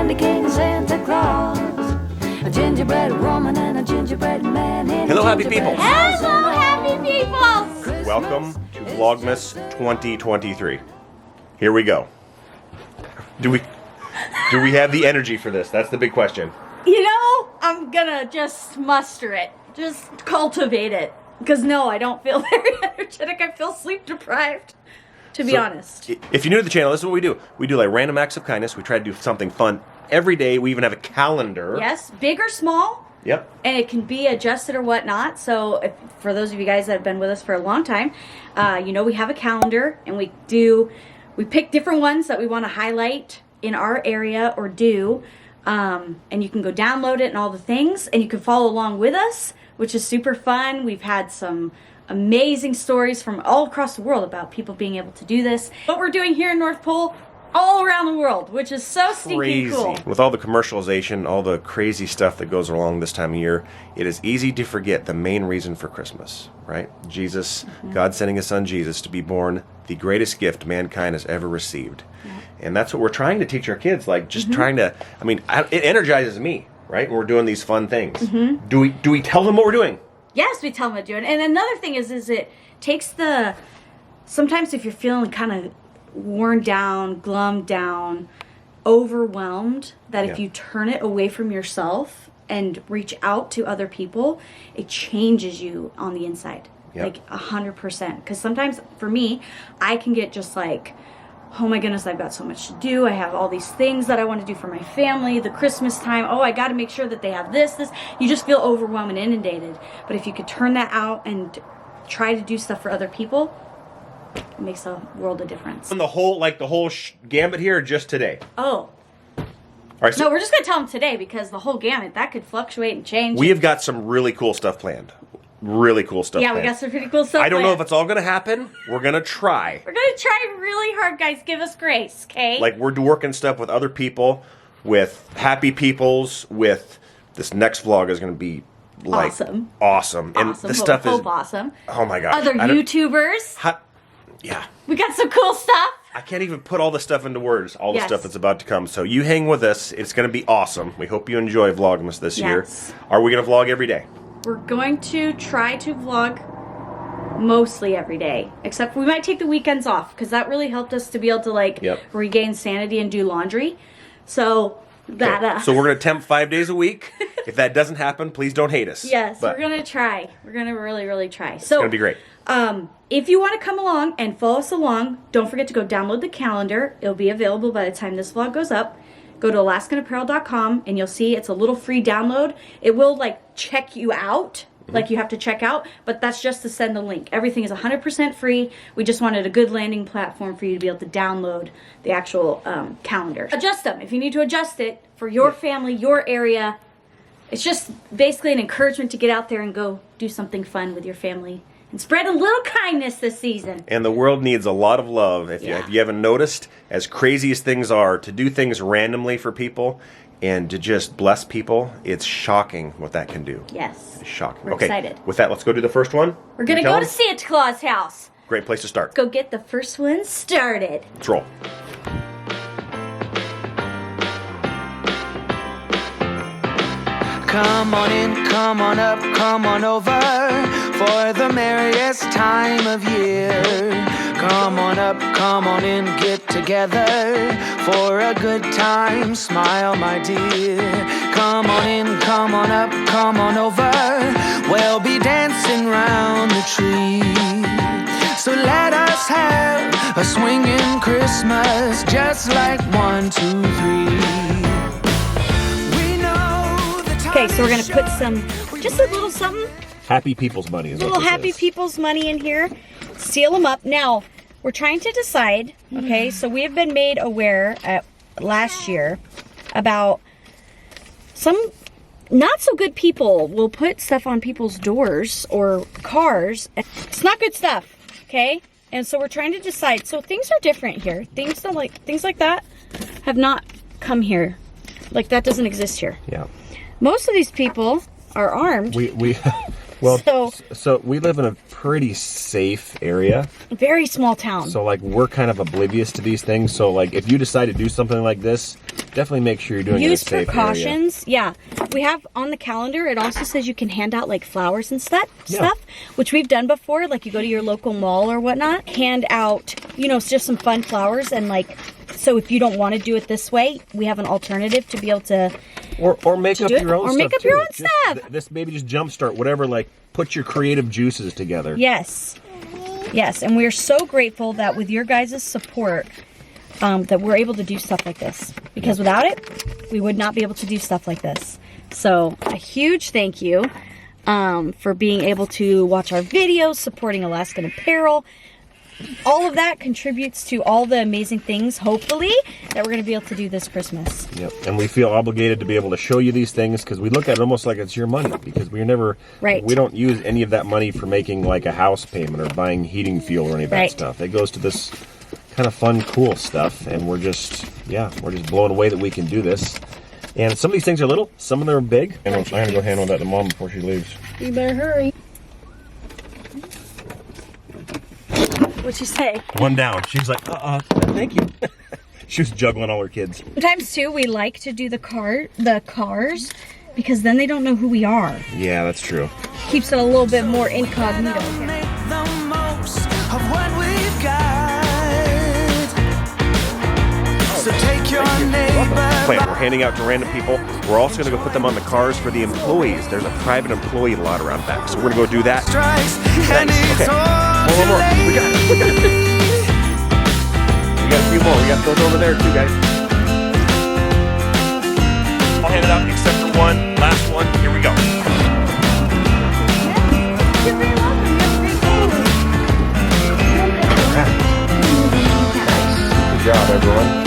candy cane Santa Claus, a gingerbread woman and a gingerbread man. Hello, happy people. Hello, happy people. Welcome to Vlogmas 2023. Here we go. Do we have the energy for this? That's the big question. You know, I'm gonna just muster it, just cultivate it, because no, I don't feel very energetic. I feel sleep deprived, to be honest. If you're new to the channel, this is what we do. We do like random acts of kindness. We try to do something fun every day. We even have a calendar. Yes, big or small. Yep. And it can be adjusted or whatnot. So for those of you guys that have been with us for a long time, you know we have a calendar, and we pick different ones that we want to highlight in our area or do. And you can go download it and all the things, and you can follow along with us, which is super fun. We've had some amazing stories from all across the world about people being able to do this. What we're doing here in North Pole, all around the world, which is so stinking cool. With all the commercialization, all the crazy stuff that goes along this time of year, it is easy to forget the main reason for Christmas, right? Jesus, God sending his son Jesus to be born, the greatest gift mankind has ever received. And that's what we're trying to teach our kids, like just trying to, I mean, it energizes me, right? When we're doing these fun things. Do we tell them what we're doing? Yes, we tell them what we're doing. And another thing is it takes sometimes if you're feeling kind of worn down, glummed down, overwhelmed, that if you turn it away from yourself and reach out to other people, it changes you on the inside. Like 100%. Because sometimes for me, I can get just like, oh my goodness, I've got so much to do. I have all these things that I want to do for my family, the Christmas time. Oh, I got to make sure that they have this. You just feel overwhelmed and inundated. But if you could turn that out and try to do stuff for other people, it makes a world of difference. And the whole gambit here, or just today? Oh. All right, so no, we're just going to tell them today, because the whole gamut, that could fluctuate and change. We have got some really cool stuff planned. Really cool stuff planned. We got some pretty cool stuff I don't know if it's all going to happen. We're going to try. We're going to try really hard, guys. Give us grace, okay? Like, we're working stuff with other people, with happy peoples, with this next vlog is going to be like awesome. And this stuff is awesome. Oh my gosh. Other YouTubers. Yeah. We got some cool stuff. I can't even put all this stuff into words, all the stuff that's about to come. So you hang with us. It's going to be awesome. We hope you enjoy Vlogmas this year. Are we going to vlog every day? We're going to try to vlog mostly every day. Except we might take the weekends off, because that really helped us to be able to like regain sanity and do laundry. So that So we're going to attempt 5 days a week. If that doesn't happen, please don't hate us. Yes, we're going to try. We're going to really, really try. So it's going to be great. If you want to come along and follow us along, don't forget to go download the calendar. It'll be available by the time this vlog goes up. Go to AlaskanApparel.com and you'll see it's a little free download. It will like check you out, like you have to check out, but that's just to send the link. Everything is 100% free. We just wanted a good landing platform for you to be able to download the actual calendar. Adjust them if you need to adjust it for your family, your area. It's just basically an encouragement to get out there and go do something fun with your family. And spread a little kindness this season. And the world needs a lot of love. If you haven't noticed, as crazy as things are, to do things randomly for people and to just bless people, it's shocking what that can do. Yes. It's shocking. We're excited. With that, let's go do the first one. We're going to go to Santa Claus House. Great place to start. Let's go get the first one started. Let's roll. Come on in, come on up, come on over for the merriest time of year. Come on up, come on in, get together for a good time. Smile, my dear. Come on in, come on up, come on over. We'll be dancing round the tree. So let us have a swinging Christmas, just like 1, 2, 3. Okay, so we're going to put just a little something. Happy people's money is little happy people's money in here. Seal them up. Now, we're trying to decide, okay, so we have been made aware last year about some not so good people will put stuff on people's doors or cars. It's not good stuff, okay? And so we're trying to decide. So things are different here. Things like that have not come here. Like that doesn't exist here. Yeah. Most of these people are armed. We Well, so we live in a pretty safe area. Very small town. So like we're kind of oblivious to these things. So like if you decide to do something like this, definitely make sure you're doing it in a safe area. Use precautions. Yeah. We have on the calendar, it also says you can hand out like flowers and stuff, which we've done before. Like you go to your local mall or whatnot, hand out, you know, just some fun flowers, and like, so if you don't want to do it this way, we have an alternative to be able to or make up your own stuff. Or make up your own stuff. This maybe just jumpstart whatever, like put your creative juices together. Yes. Yes, and we're so grateful that with your guys' support, that we're able to do stuff like this. Because without it, we would not be able to do stuff like this. So a huge thank you for being able to watch our videos, supporting Alaskan Apparel. All of that contributes to all the amazing things, hopefully, that we're going to be able to do this Christmas. Yep, and we feel obligated to be able to show you these things because we look at it almost like it's your money, because we're never, we don't use any of that money for making like a house payment or buying heating fuel or any of that stuff. It goes to this kind of fun, cool stuff, and we're just blown away that we can do this. And some of these things are little, some of them are big. And I'm going to go handle that to Mom before she leaves. You better hurry. What'd she say? One down. She's like, thank you. She was juggling all her kids. Sometimes too, we like to do the cars, because then they don't know who we are. Yeah, that's true. Keeps it a little bit more incognito. Make the most of what we've got. So take your neighbor. We're handing out to random people. We're also going to go put them on the cars for the employees. There's a private employee lot around back, so we're going to go do that. Thanks. Okay. One more. We got it. We got a few more. We got those over there too, guys. I'll hand it out except for one. Last one. Here we go. You're very welcome. You have a great day. Good job, everyone.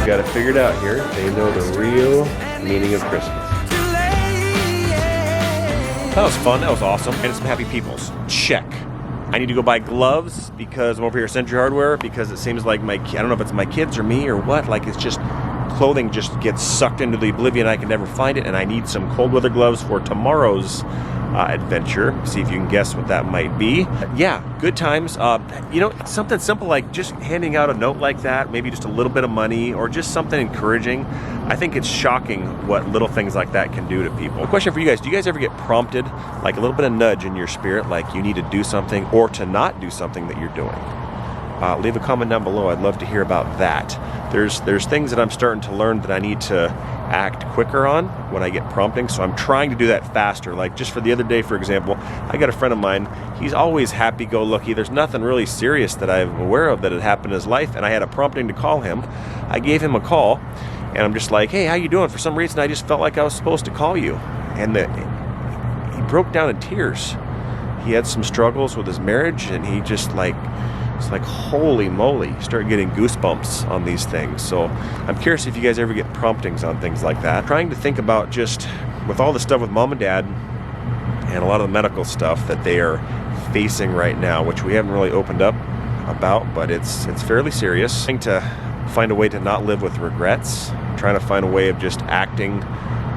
Got it figured out here. They know the real meaning of Christmas. That was fun. That was awesome. And some happy peoples. Check. I need to go buy gloves because I'm over here at Century Hardware, because it seems like I don't know if it's my kids or me or what, like it's just clothing just gets sucked into the oblivion. I can never find it, and I need some cold weather gloves for tomorrow's adventure. See if you can guess what that might be. Yeah, good times. You know, something simple like just handing out a note like that, maybe just a little bit of money or just something encouraging. I think it's shocking what little things like that can do to people. A question for you guys: do you guys ever get prompted, like a little bit of nudge in your spirit, like you need to do something or to not do something that you're doing? Leave a comment down below. I'd love to hear about that. There's things that I'm starting to learn that I need to act quicker on when I get prompting, so I'm trying to do that faster. Like just for the other day, for example, I got a friend of mine. He's always happy-go-lucky. There's nothing really serious that I'm aware of that had happened in his life, and I had a prompting to call him. I gave him a call, and I'm just like, hey, how you doing? For some reason, I just felt like I was supposed to call you. And he broke down in tears. He had some struggles with his marriage, and he just it's like, holy moly, start getting goosebumps on these things. So I'm curious if you guys ever get promptings on things like that. Trying to think about just with all the stuff with Mom and Dad and a lot of the medical stuff that they are facing right now, which we haven't really opened up about, but it's fairly serious. Trying to find a way to not live with regrets. Trying to find a way of just acting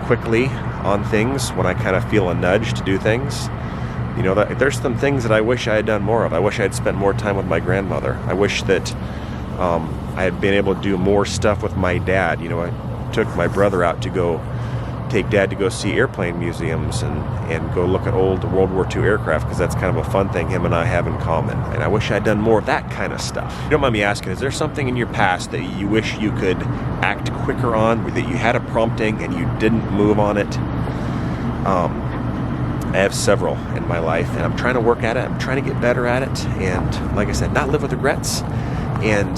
quickly on things when I kind of feel a nudge to do things. You know, there's some things that I wish I had done more of. I wish I had spent more time with my grandmother. I wish that I had been able to do more stuff with my dad. You know, I took my brother out to take Dad to go see airplane museums and go look at old World War II aircraft, because that's kind of a fun thing him and I have in common. And I wish I'd done more of that kind of stuff. If you don't mind me asking, is there something in your past that you wish you could act quicker on, or that you had a prompting and you didn't move on it? I have several in my life, and I'm trying to work at it. I'm trying to get better at it, and like I said, not live with regrets. And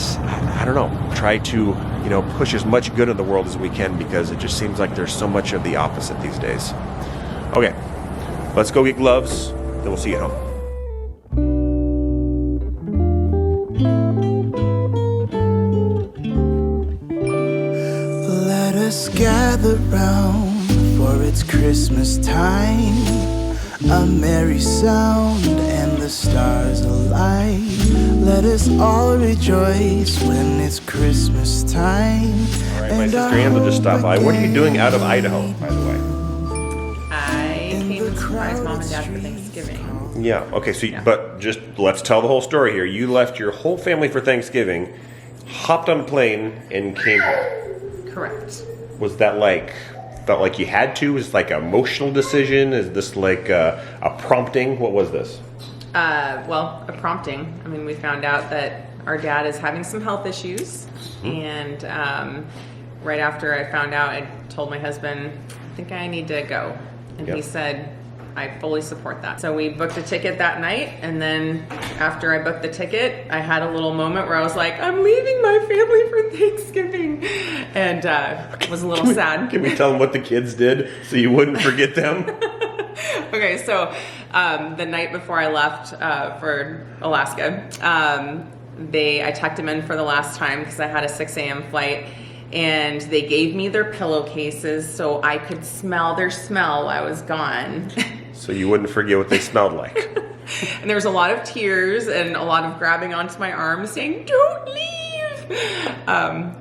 I don't know, try to, you know, push as much good in the world as we can, because it just seems like there's so much of the opposite these days. Okay, Let's go get gloves, then we'll see you at home. Let us gather round, for it's Christmas time. A merry sound and the stars alight. Let us all rejoice when it's Christmas time. All right, my sister Ann will just stop by. What are you doing out of Idaho, by the way? I came to surprise Mom and Dad for Thanksgiving. Yeah, okay, so, but just let's tell the whole story here. You left your whole family for Thanksgiving, hopped on a plane, and came home. Correct. Was that felt like you had to? Is it like an emotional decision? Is this like a prompting? What was this? Well, a prompting. I mean, we found out that our dad is having some health issues. And right after I found out, I told my husband, I think I need to go. And he said, I fully support that. So we booked a ticket that night. And then after I booked the ticket, I had a little moment where I was like, I'm leaving my family for Thanksgiving. And was a little sad. Can we tell them what the kids did so you wouldn't forget them? Okay, so the night before I left for Alaska, I tucked them in for the last time because I had a 6 a.m. flight. And they gave me their pillowcases so I could smell their smell while I was gone. So you wouldn't forget what they smelled like. And there was a lot of tears and a lot of grabbing onto my arm saying, don't leave.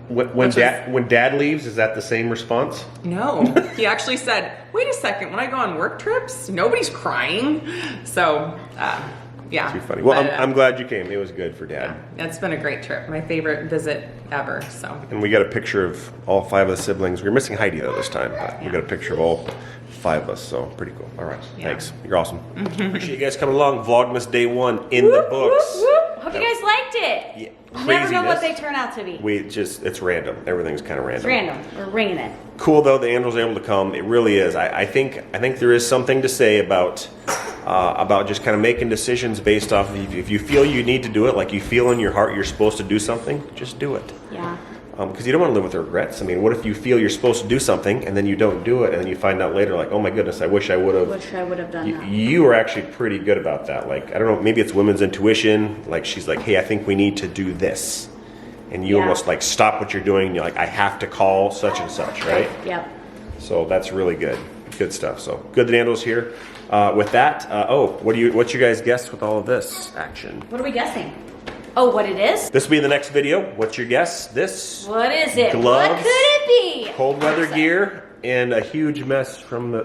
When dad leaves, is that the same response? No, he actually said, wait a second, when I go on work trips, nobody's crying. So, yeah. Too funny. Well, I'm glad you came. It was good for Dad. Yeah, it's been a great trip. My favorite visit ever. So. And we got a picture of all 5 of the siblings. We were missing Heidi though this time, but we got a picture of all 5 of us. So pretty cool. All right, thanks. You're awesome. Appreciate you guys coming along. Vlogmas Day 1 in the books. Whoop, whoop. Hope you guys liked it. Yeah. You never know what they turn out to be. It's random. Everything's kind of random. It's random. We're ringing it. Cool though, the Andrew's able to come. It really is. I think there is something to say about just kind of making decisions based off of if you feel you need to do it, like you feel in your heart you're supposed to do something, just do it. Yeah. Because you don't want to live with regrets. I mean, what if you feel you're supposed to do something and then you don't do it, and then you find out later, like, oh my goodness, I wish I would have. Wish I would have done that. You were actually pretty good about that. Like, I don't know, maybe it's women's intuition. Like, she's like, hey, I think we need to do this. And you almost like stop what you're doing and you're like, I have to call such and such, right? Yep. So that's really good. Good stuff. So good that Ando's here. With that, what's your guys' guess with all of this action? What are we guessing? Oh, what it is? This will be the next video. What's your guess? This? What is it? Gloves, what could it be? Cold weather gear, and a huge mess from the...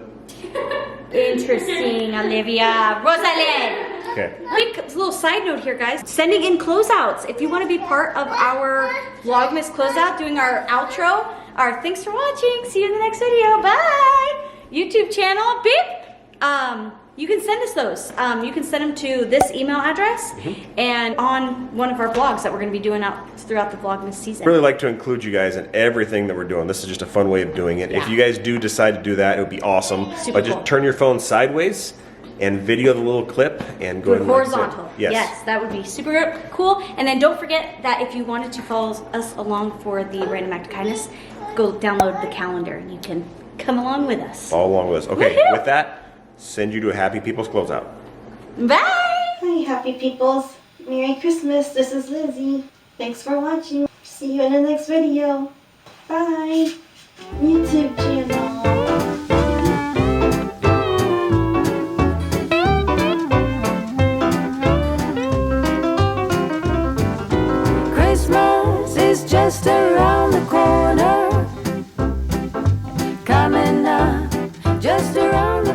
Interesting, Olivia. Rosalind. Okay. Quick little side note here, guys. Sending in closeouts. If you want to be part of our Vlogmas closeout, doing our outro, our thanks for watching. See you in the next video. Bye. YouTube channel. Beep. You can send us those. You can send them to this email address and on one of our vlogs that we're going to be doing out throughout the Vlogmas season. Really like to include you guys in everything that we're doing. This is just a fun way of doing it. If you guys do decide to do that, it would be awesome. Super but just cool. turn your phone sideways and video the little clip and go ahead and horizontal. Yes, that would be super cool. And then don't forget that if you wanted to follow us along for the Random Act of Kindness, go download the calendar and you can come along with us. Follow along with us. Okay, Woohoo! with that, send you to a Happy People's Closeout. Bye! Hi, happy peoples. Merry Christmas. This is Lizzie. Thanks for watching. See you in the next video. Bye. YouTube channel. Christmas is just around the corner, coming up just around the